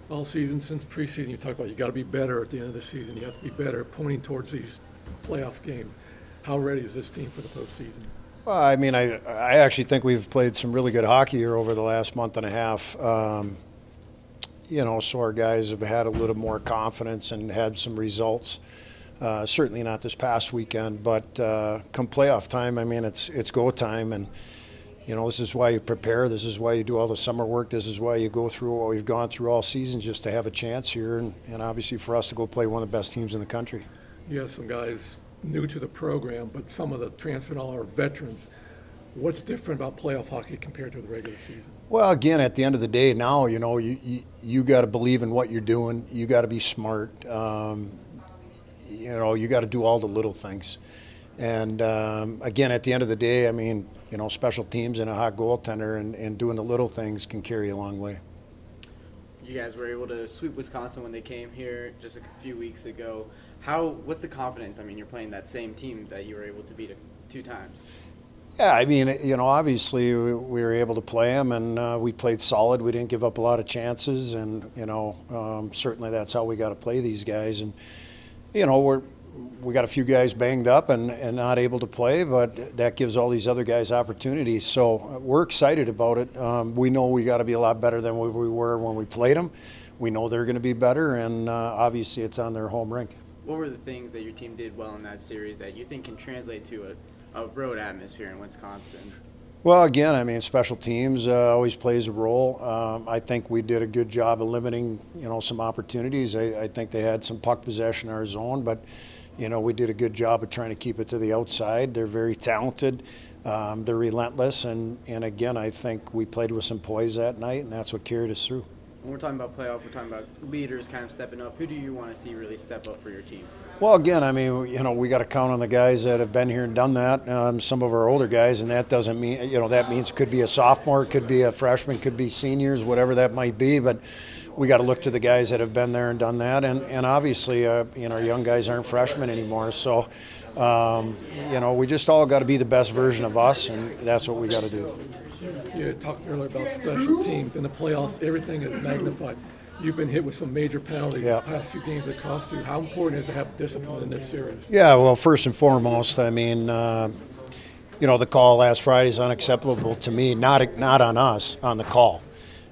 All season since preseason, you talk about you got to be better at the end of the season. You have to be better, pointing towards these playoff games. How ready is this team for the postseason? Well, I mean, I actually think we've played some really good hockey here over the last month and a half. So our guys have had a little more confidence and had some results. Certainly not this past weekend, but come playoff time, I mean, it's go time, and this is why you prepare. This is why you do all the summer work. This is why you go through what we've gone through all season just to have a chance here, and obviously for us to go play one of the best teams in the country. You have some guys new to the program, but some of the transfer all are veterans. What's different about playoff hockey compared to the regular season? Well, again, at the end of the day, now you got to believe in what you're doing. You got to be smart. You got to do all the little things. And again, at the end of the day, I mean, special teams and a hot goaltender and doing the little things can carry a long way. You guys were able to sweep Wisconsin when they came here just a few weeks ago. What's the confidence? I mean, you're playing that same team that you were able to beat 2 times. Yeah, I mean, obviously we were able to play them, and we played solid. We didn't give up a lot of chances, and certainly that's how we got to play these guys. And we got a few guys banged up and not able to play, but that gives all these other guys opportunities. So we're excited about it. We know we got to be a lot better than we were when we played them. We know they're going to be better, and obviously it's on their home rink. What were the things that your team did well in that series that you think can translate to a road atmosphere in Wisconsin? Well, again, I mean, special teams always plays a role. I think we did a good job of limiting, some opportunities. I think they had some puck possession in our zone, but, we did a good job of trying to keep it to the outside. They're very talented. They're relentless. And again, I think we played with some poise that night, and that's what carried us through. When we're talking about playoff, we're talking about leaders kind of stepping up. Who do you want to see really step up for your team? Well, again, I mean, we got to count on the guys that have been here and done that. Some of our older guys, and that doesn't mean, that means it could be a sophomore, could be a freshman, could be seniors, whatever that might be. But we got to look to the guys that have been there and done that. And obviously, our young guys aren't freshmen anymore. So, we just all got to be the best version of us, and that's what we got to do. You talked earlier about special teams. In the playoffs, everything is magnified. You've been hit with some major penalties in the past few games that cost you. How important is it to have discipline in this series? Yeah, well, first and foremost, I mean, the call last Friday is unacceptable to me, not on us, on the call.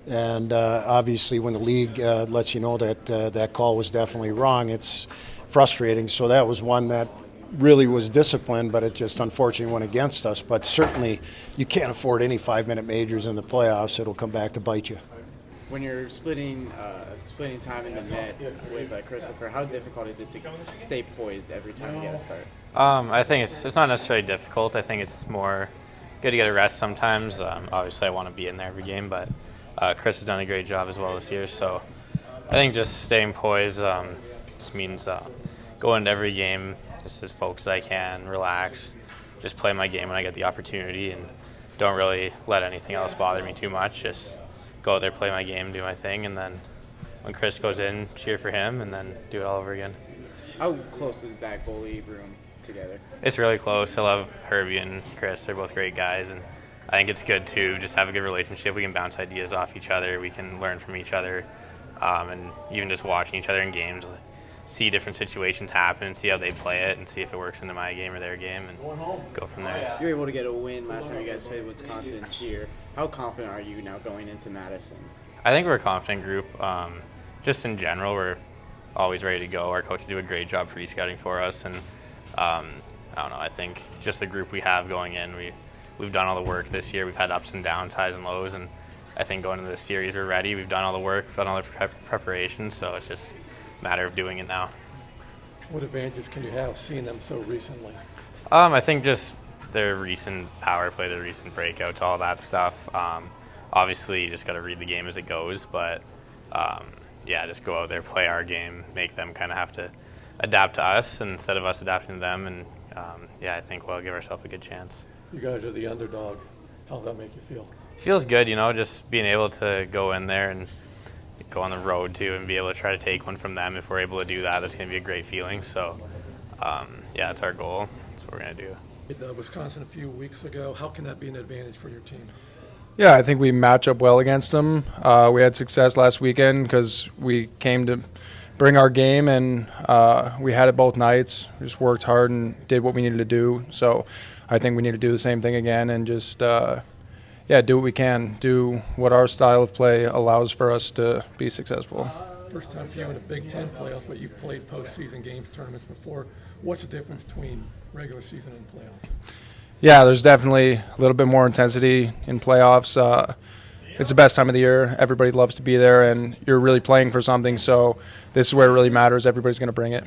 And obviously when the league lets you know that that call was definitely wrong, it's frustrating. So that was one that really was disciplined, but it just unfortunately went against us. But certainly you can't afford any 5-minute majors in the playoffs. It'll come back to bite you. When you're splitting time in the net with Christopher, how difficult is it to stay poised every time you get a start? I think it's not necessarily difficult. I think it's more good to get a rest sometimes. Obviously, I want to be in there every game, but Chris has done a great job as well this year. So I think just staying poised just means going into every game just as focused as I can, relax, just play my game when I get the opportunity, and don't really let anything else bother me too much. Just go out there, play my game, do my thing, and then when Chris goes in, cheer for him, and then do it all over again. How close is that goalie room together? It's really close. I love Herbie and Chris. They're both great guys, and I think it's good to just have a good relationship. We can bounce ideas off each other. We can learn from each other, and even just watching each other in games, see different situations happen and see how they play it and see if it works into my game or their game and go from there. You were able to get a win last time you guys played Wisconsin here. How confident are you now going into Madison? I think we're a confident group. Just in general, we're always ready to go. Our coaches do a great job pre-scouting for us, and I don't know, I think just the group we have going in, we've done all the work this year. We've had ups and downs, highs and lows, and I think going into this series we're ready. We've done all the work, done all the preparation, so it's just matter of doing it now. What advantages can you have seeing them so recently? I think just their recent power play, their recent breakouts, all that stuff. Obviously, you just got to read the game as it goes, but just go out there, play our game, make them kind of have to adapt to us instead of us adapting to them, and I think we'll give ourselves a good chance. You guys are the underdog. How does that make you feel? It feels good, just being able to go in there and go on the road too and be able to try to take one from them. If we're able to do that, that's going to be a great feeling. So, it's our goal. That's what we're going to do. Wisconsin a few weeks ago, how can that be an advantage for your team? Yeah, I think we match up well against them. We had success last weekend because we came to bring our game, and we had it both nights. We just worked hard and did what we needed to do. So I think we need to do the same thing again and just, do what we can, do what our style of play allows for us to be successful. First time for you in the Big Ten playoffs, but you've played postseason games, tournaments before. What's the difference between regular season and playoffs? Yeah, there's definitely a little bit more intensity in playoffs. It's the best time of the year. Everybody loves to be there, and you're really playing for something. So this is where it really matters. Everybody's going to bring it.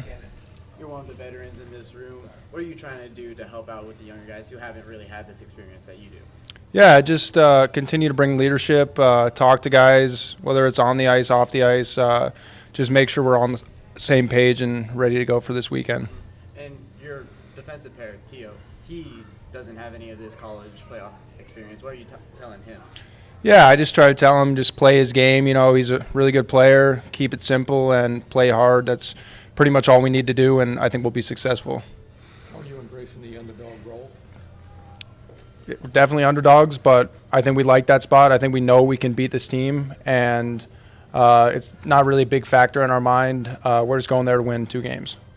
You're one of the veterans in this room. What are you trying to do to help out with the younger guys who haven't really had this experience that you do? Yeah, just continue to bring leadership, talk to guys, whether it's on the ice, off the ice. Just make sure we're on the same page and ready to go for this weekend. And your defensive pair, Tio, he doesn't have any of this college playoff experience. What are you telling him? Yeah, I just try to tell him just play his game. You know, he's a really good player. Keep it simple and play hard. That's pretty much all we need to do, and I think we'll be successful. How are you embracing the underdog role? We're definitely underdogs, but I think we like that spot. I think we know we can beat this team, and it's not really a big factor in our mind. We're just going there to win 2 games.